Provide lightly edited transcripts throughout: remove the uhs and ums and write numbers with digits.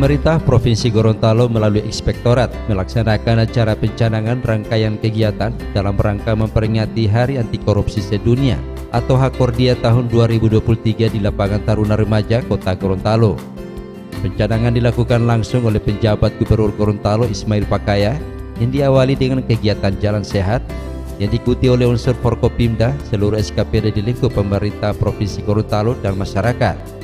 Pemerintah Provinsi Gorontalo melalui Inspektorat melaksanakan acara pencanangan rangkaian kegiatan dalam rangka memperingati Hari Anti Korupsi Sedunia atau Hakordia tahun 2023 di lapangan Taruna Remaja Kota Gorontalo. Pencanangan dilakukan langsung oleh penjabat Gubernur Gorontalo Ismail Pakaya yang diawali dengan kegiatan jalan sehat yang diikuti oleh unsur Forkopimda, seluruh SKPD di lingkup pemerintah Provinsi Gorontalo dan masyarakat.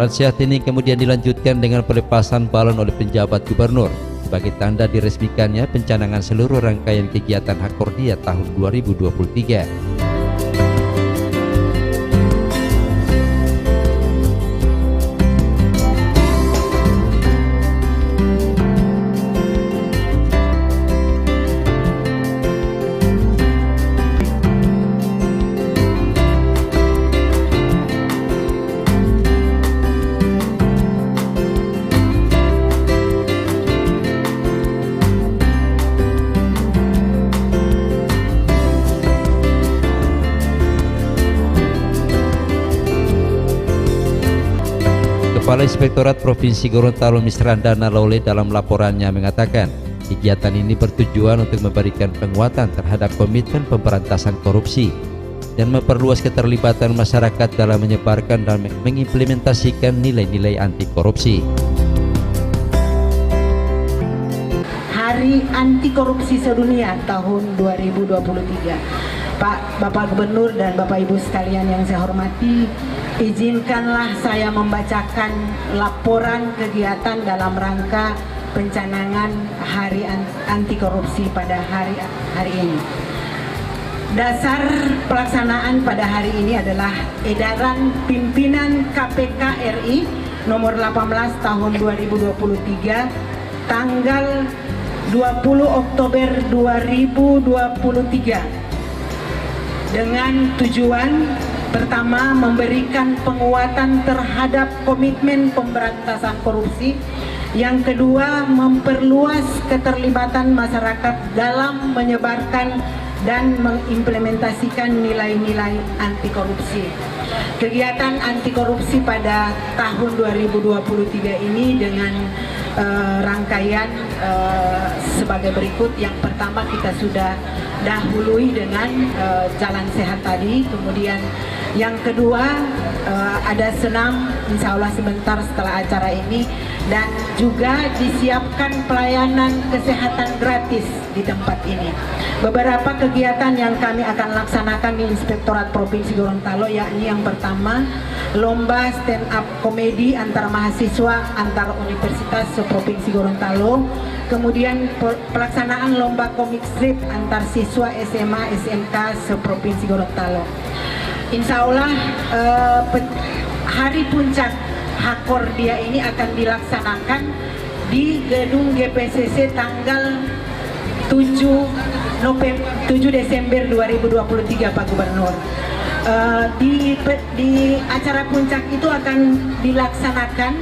Jalan sehat ini kemudian dilanjutkan dengan pelepasan balon oleh penjabat gubernur sebagai tanda diresmikannya pencanangan seluruh rangkaian kegiatan Hakordia tahun 2023. Kepala Inspektorat Provinsi Gorontalo Misrandana Laule dalam laporannya mengatakan, kegiatan ini bertujuan untuk memberikan penguatan terhadap komitmen pemberantasan korupsi dan memperluas keterlibatan masyarakat dalam menyebarkan dan mengimplementasikan nilai-nilai anti korupsi. Hari Anti Korupsi Sedunia tahun 2023. Bapak Gubernur dan Bapak Ibu sekalian yang saya hormati, izinkanlah saya membacakan laporan kegiatan dalam rangka pencanangan Hari Anti Korupsi pada hari ini. Dasar pelaksanaan pada hari ini adalah edaran pimpinan KPK RI nomor 18 tahun 2023 tanggal 20 Oktober 2023 dengan tujuan pertama, memberikan penguatan terhadap komitmen pemberantasan korupsi. Yang kedua, memperluas keterlibatan masyarakat dalam menyebarkan dan mengimplementasikan nilai-nilai anti korupsi. Kegiatan anti korupsi pada tahun 2023 ini dengan rangkaian sebagai berikut. Yang pertama, kita sudah dahului dengan jalan sehat tadi, kemudian Yang kedua, ada senam insya Allah sebentar setelah acara ini, dan juga disiapkan pelayanan kesehatan gratis di tempat ini. Beberapa kegiatan yang kami akan laksanakan di Inspektorat Provinsi Gorontalo, yakni yang pertama, lomba stand up komedi antar mahasiswa antar universitas se-Provinsi Gorontalo. Kemudian pelaksanaan lomba komik strip antar siswa SMA SMK se-Provinsi Gorontalo. Insya Allah hari puncak Hakordia ini akan dilaksanakan di gedung GPCC tanggal 7 Desember 2023, Pak Gubernur. Di acara puncak itu akan dilaksanakan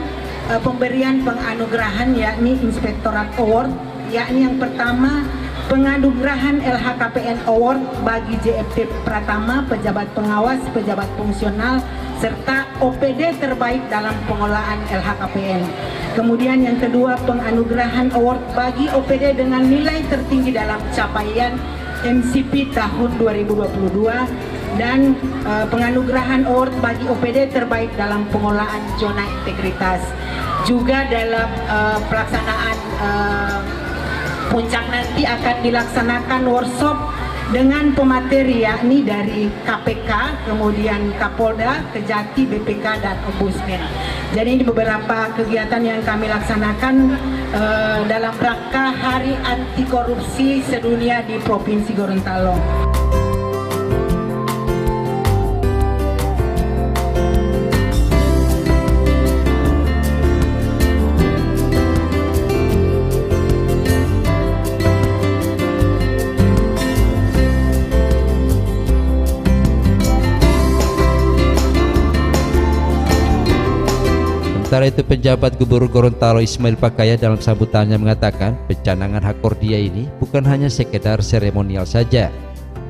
pemberian penganugerahan, yakni Inspektorat Award, yakni yang pertama penganugerahan LHKPN Award bagi JFT Pratama, pejabat pengawas, pejabat fungsional, serta OPD terbaik dalam pengelolaan LHKPN. Kemudian yang kedua, penganugerahan award bagi OPD dengan nilai tertinggi dalam capaian MCP tahun 2022, dan penganugerahan award bagi OPD terbaik dalam pengelolaan zona integritas. Juga dalam pelaksanaan puncak nanti akan dilaksanakan workshop dengan pemateri, yakni dari KPK, kemudian Kapolda, Kejati, BPK, dan Ombudsman. Jadi ini beberapa kegiatan yang kami laksanakan dalam rangka Hari Anti Korupsi Sedunia di Provinsi Gorontalo. Sementara itu, penjabat Gubernur Gorontalo Ismail Pakaya dalam sambutannya mengatakan pencanangan Hakordia ini bukan hanya sekedar seremonial saja,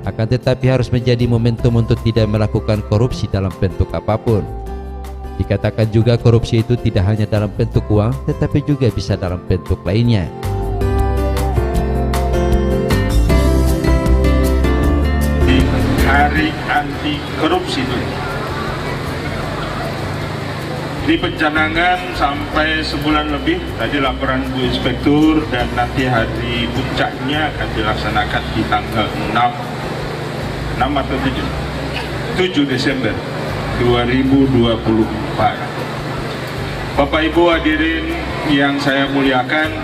akan tetapi harus menjadi momentum untuk tidak melakukan korupsi dalam bentuk apapun. Dikatakan juga korupsi itu tidak hanya dalam bentuk uang, tetapi juga bisa dalam bentuk lainnya. Hari Anti Korupsi itu di pencanangan sampai sebulan lebih, tadi laporan Bu Inspektur, dan nanti hari puncaknya akan dilaksanakan di tanggal 6 atau 7 Desember 2024. Bapak Ibu hadirin yang saya muliakan,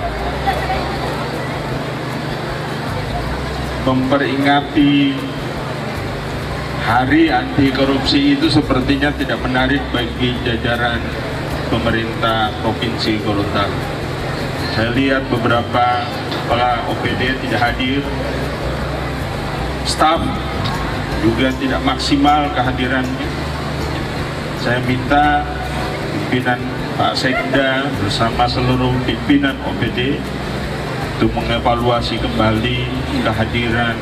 memperingati Hari Anti Korupsi itu sepertinya tidak menarik bagi jajaran pemerintah Provinsi Gorontalo. Saya lihat beberapa kepala OPD tidak hadir, staf juga tidak maksimal kehadirannya. Saya minta pimpinan Pak Sekda bersama seluruh pimpinan OPD untuk mengevaluasi kembali kehadiran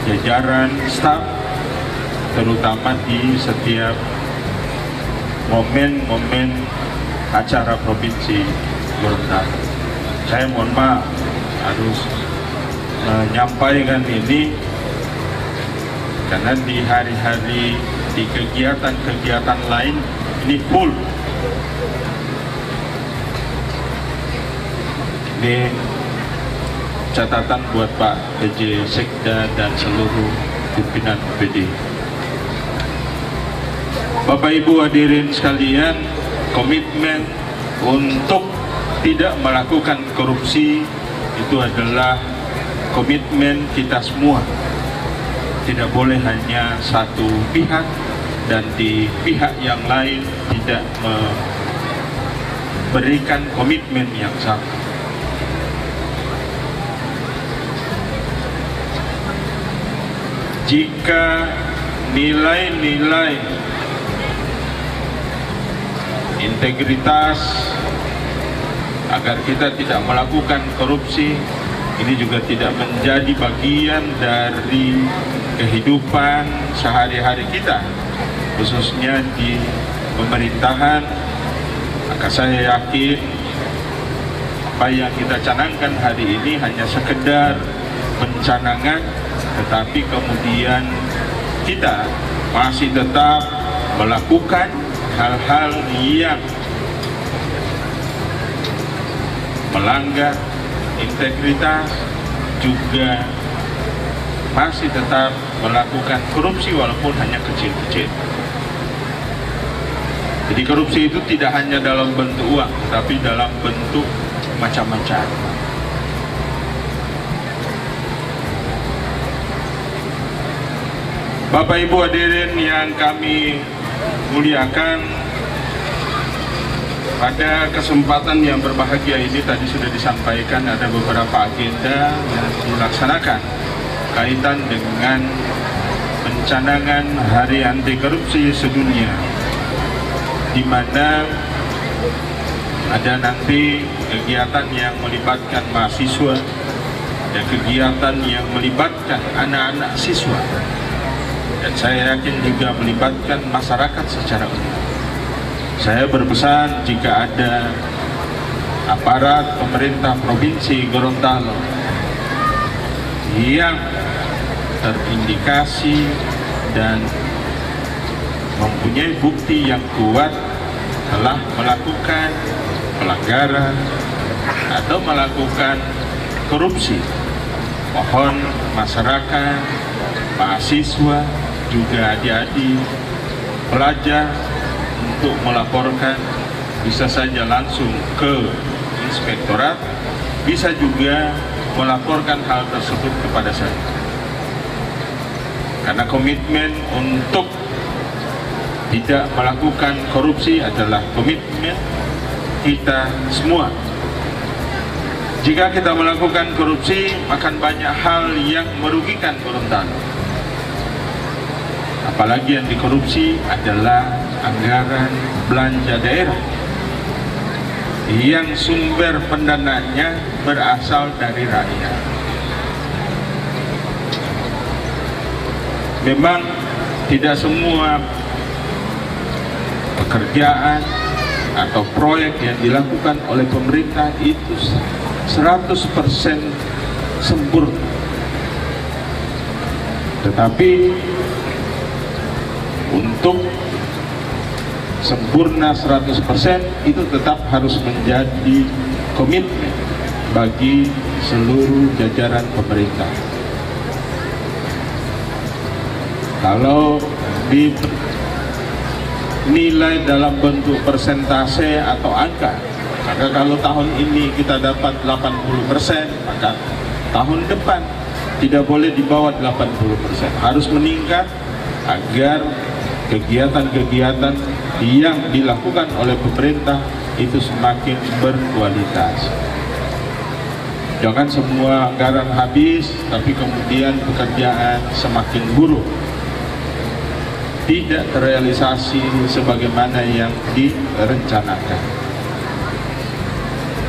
jajaran staf, terutama di setiap momen-momen acara Provinsi Gorontalo. Saya mohon maaf harus menyampaikan ini karena di hari-hari, di kegiatan-kegiatan lain ini full. Ini catatan buat Pak PJ Sekda dan seluruh pimpinan OPD. Bapak Ibu hadirin sekalian, komitmen untuk tidak melakukan korupsi itu adalah komitmen kita semua. Tidak boleh hanya satu pihak dan di pihak yang lain tidak memberikan komitmen yang sama. Jika nilai-nilai integritas agar kita tidak melakukan korupsi ini juga tidak menjadi bagian dari kehidupan sehari-hari kita, khususnya di pemerintahan, maka saya yakin apa yang kita canangkan hari ini hanya sekedar pencanangan, tetapi kemudian kita masih tetap melakukan hal-hal yang melanggar integritas, juga masih tetap melakukan korupsi walaupun hanya kecil-kecil. Jadi korupsi itu tidak hanya dalam bentuk uang, tapi dalam bentuk macam-macam. Bapak Ibu hadirin yang kami muliakan, pada kesempatan yang berbahagia ini tadi sudah disampaikan ada beberapa agenda yang dilaksanakan kaitan dengan pencanangan Hari Anti Korupsi Sedunia, di mana ada nanti kegiatan yang melibatkan mahasiswa dan kegiatan yang melibatkan anak-anak siswa, dan saya yakin juga melibatkan masyarakat secara umum. Saya berpesan jika ada aparat pemerintah Provinsi Gorontalo yang terindikasi dan mempunyai bukti yang kuat telah melakukan pelanggaran atau melakukan korupsi, mohon masyarakat, mahasiswa, juga adik-adik, pelajar untuk melaporkan, bisa saja langsung ke inspektorat, bisa juga melaporkan hal tersebut kepada saya. Karena komitmen untuk tidak melakukan korupsi adalah komitmen kita semua. Jika kita melakukan korupsi, akan banyak hal yang merugikan Gorontalo. Apalagi yang dikorupsi adalah anggaran belanja daerah yang sumber pendanaannya berasal dari rakyat. Memang tidak semua pekerjaan atau proyek yang dilakukan oleh pemerintah itu 100% sempurna, tetapi untuk sempurna 100% itu tetap harus menjadi komitmen bagi seluruh jajaran pemerintah. Kalau dinilai dalam bentuk persentase atau angka, maka kalau tahun ini kita dapat 80%, maka tahun depan tidak boleh di bawah 80%, harus meningkat agar kegiatan-kegiatan yang dilakukan oleh pemerintah itu semakin berkualitas. Jangan semua anggaran habis, tapi kemudian pekerjaan semakin buruk, tidak terrealisasi sebagaimana yang direncanakan.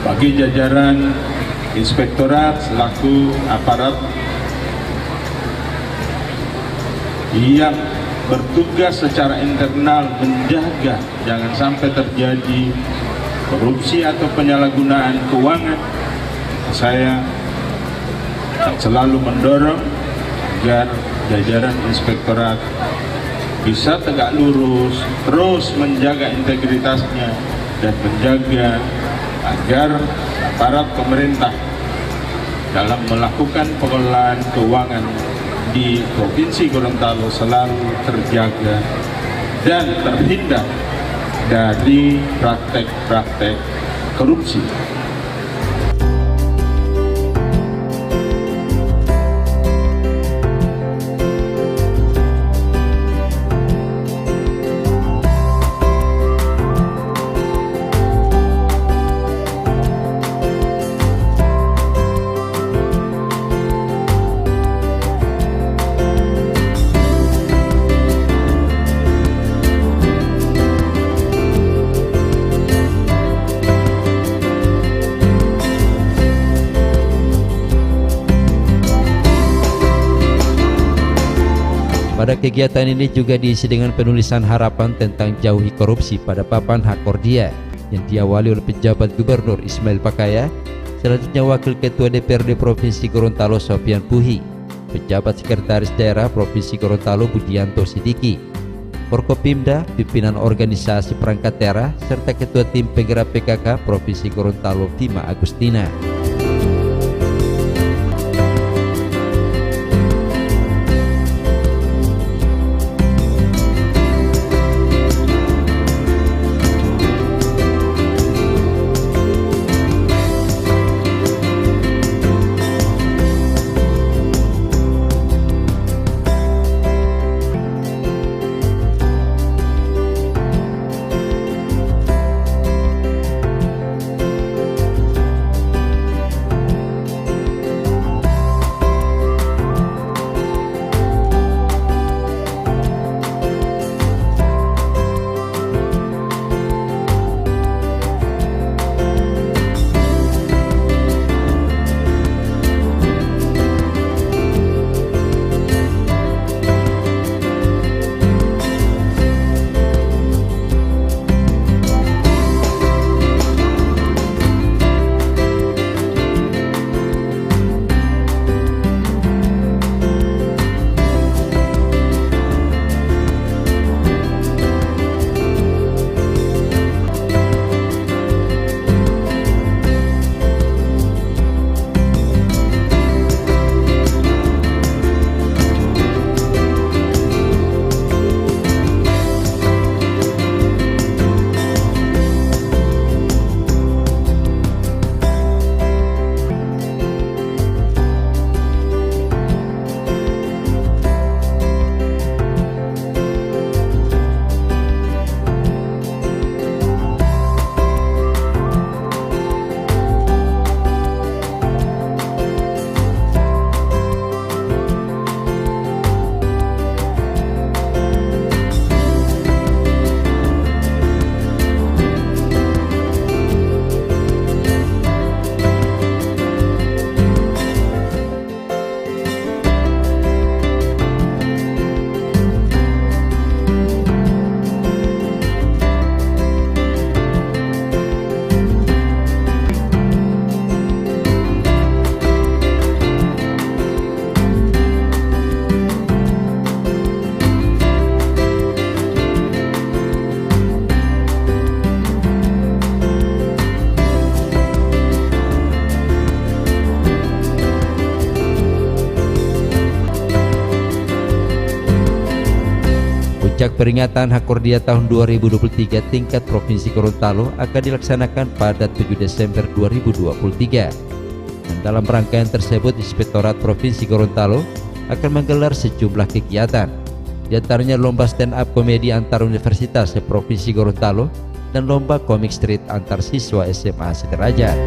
Bagi jajaran inspektorat selaku aparat yang bertugas secara internal menjaga jangan sampai terjadi korupsi atau penyalahgunaan keuangan, saya akan selalu mendorong agar jajaran inspektorat bisa tegak lurus, terus menjaga integritasnya dan menjaga agar aparat pemerintah dalam melakukan pengelolaan keuangan di Provinsi Gorontalo selalu terjaga dan terhindar dari praktek-praktek korupsi. Pada kegiatan ini juga diisi dengan penulisan harapan tentang jauhi korupsi pada papan Hakordia yang diawali oleh penjabat Gubernur Ismail Pakaya, selanjutnya Wakil Ketua DPRD Provinsi Gorontalo Sofian Puhi, penjabat Sekretaris Daerah Provinsi Gorontalo Budianto Sidiki, Forkopimda, pimpinan organisasi perangkat daerah, serta Ketua Tim Penggerak PKK Provinsi Gorontalo Bima Agustina. Puncak peringatan Hakordia tahun 2023 tingkat Provinsi Gorontalo akan dilaksanakan pada 7 Desember 2023. Dan dalam rangkaian tersebut, Inspektorat Provinsi Gorontalo akan menggelar sejumlah kegiatan, di antaranya lomba stand up komedi antar universitas Provinsi Gorontalo dan lomba komik street antar siswa SMA sederajat.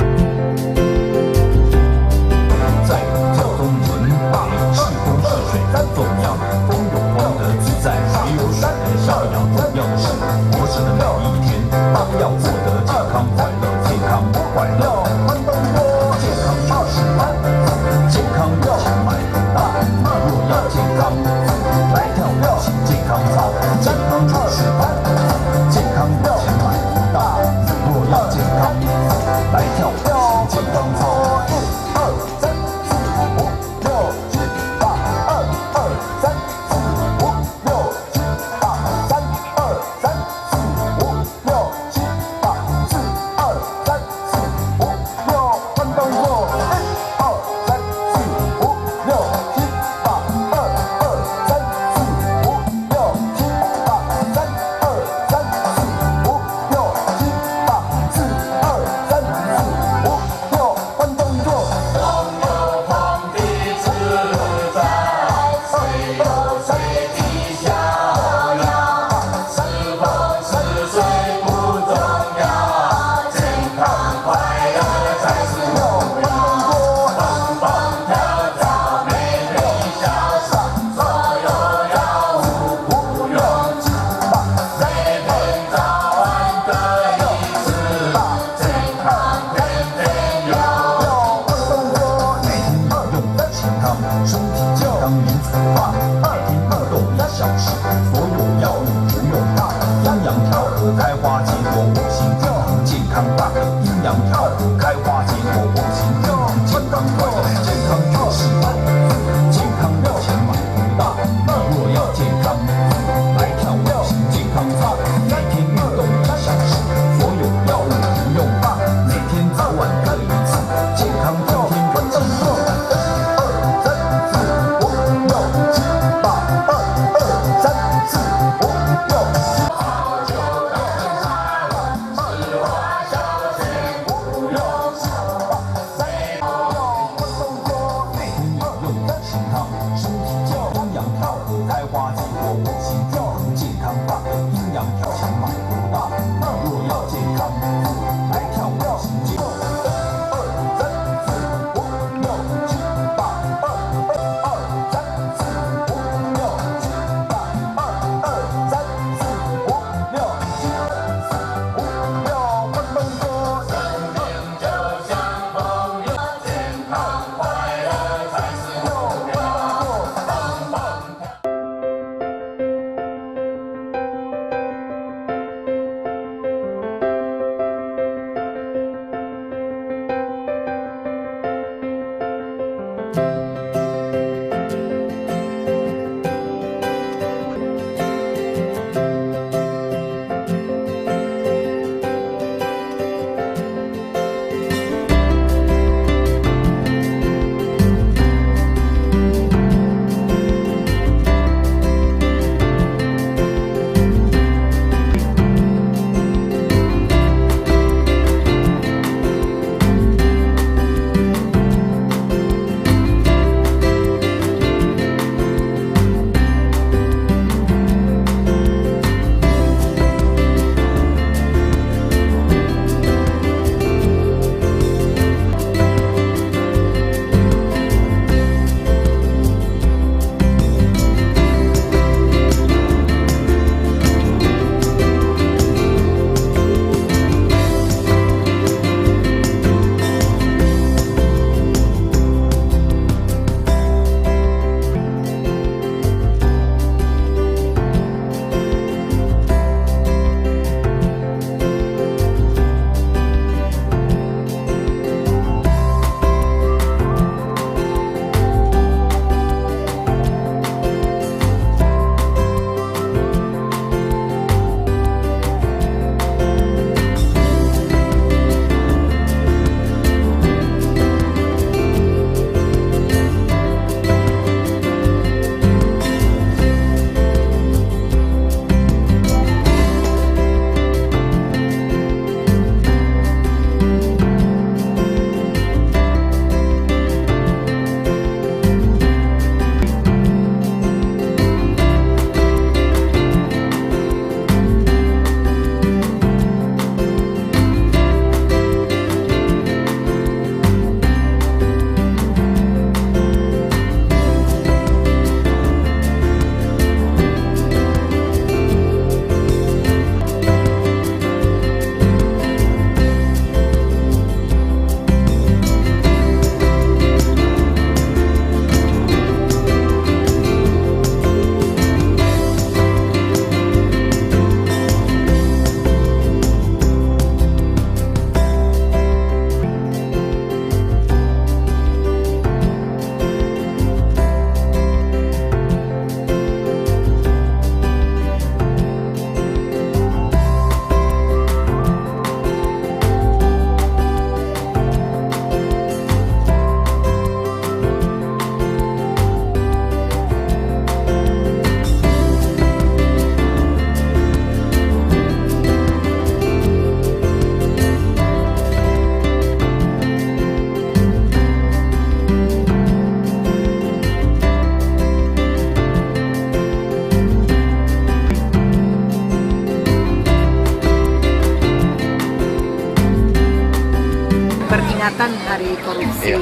korupsi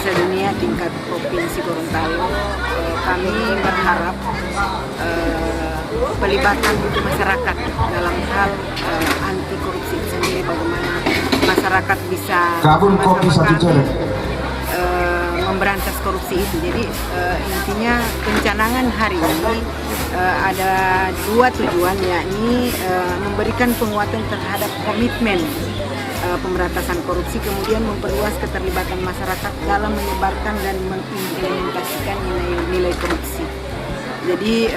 sedunia tingkat provinsi Gorontalo, kami berharap pelibatan masyarakat dalam hal anti korupsi itu sendiri, bagaimana masyarakat bisa sama-sama memberantas korupsi itu. Jadi intinya pencanangan hari ini ada dua tujuan, yakni memberikan penguatan terhadap komitmen pemberantasan korupsi, kemudian memperluas keterlibatan masyarakat dalam menyebarkan dan mengimplementasikan nilai-nilai korupsi. Jadi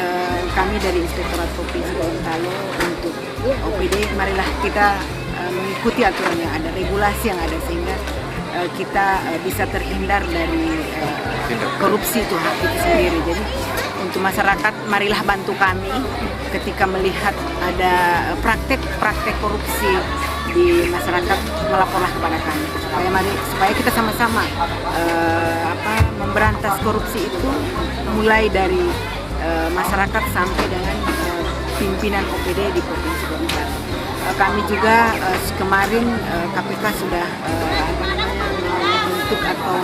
kami dari Inspektorat Provinsi Gorontalo untuk OPD, marilah kita mengikuti aturan yang ada, regulasi yang ada, sehingga kita bisa terhindar dari korupsi itu sendiri. Jadi untuk masyarakat, marilah bantu kami ketika melihat ada praktek korupsi di masyarakat, melaporlah kepada kami supaya kita sama-sama memberantas korupsi itu, mulai dari masyarakat sampai dengan pimpinan OPD di Provinsi Gorontalo. Kami juga kemarin KPK sudah membentuk atau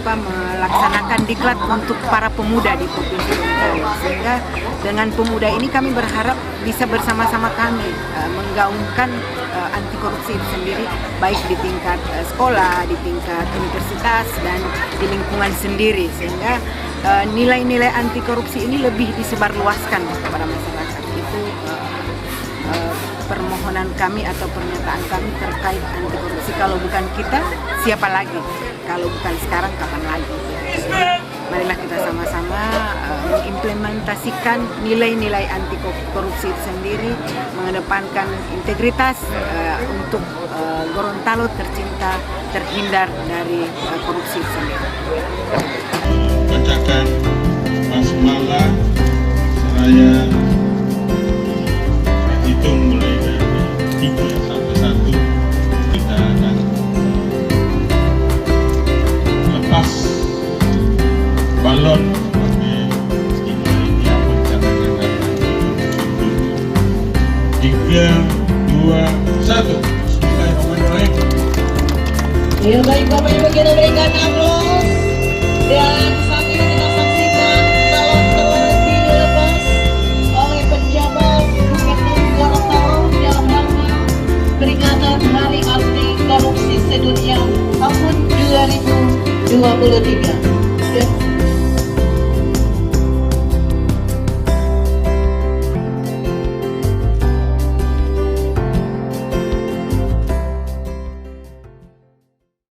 melaksanakan diklat untuk para pemuda di Provinsi Gorontalo, sehingga dengan pemuda ini kami berharap bisa bersama-sama kami menggaungkan anti korupsi itu sendiri, baik di tingkat sekolah, di tingkat universitas, dan di lingkungan sendiri, sehingga nilai-nilai anti korupsi ini lebih disebarluaskan kepada masyarakat. Itu permohonan kami atau pernyataan kami terkait anti korupsi. Kalau bukan kita, siapa lagi? Kalau bukan sekarang, kapan lagi? Marilah kita sama-sama mengimplementasikan nilai-nilai anti korupsi itu sendiri, mengedepankan integritas untuk Gorontalo tercinta terhindar dari korupsi itu sendiri. Bacakan basmalah seraya hitung mulai dari 3 sampai 1. Kita akan lepas balon sebagai ininya pencanangan. 3, 2, 1. Bismillahirrahmanirrahim. Ya baik Bapak Ibu, kita berikan aplaus. Dan saat ini kita saksikan balon telah dilepas oleh penjabat Gubernur Gorontalo dalam rangka peringatan Hari Anti Korupsi Sedunia tahun 2023.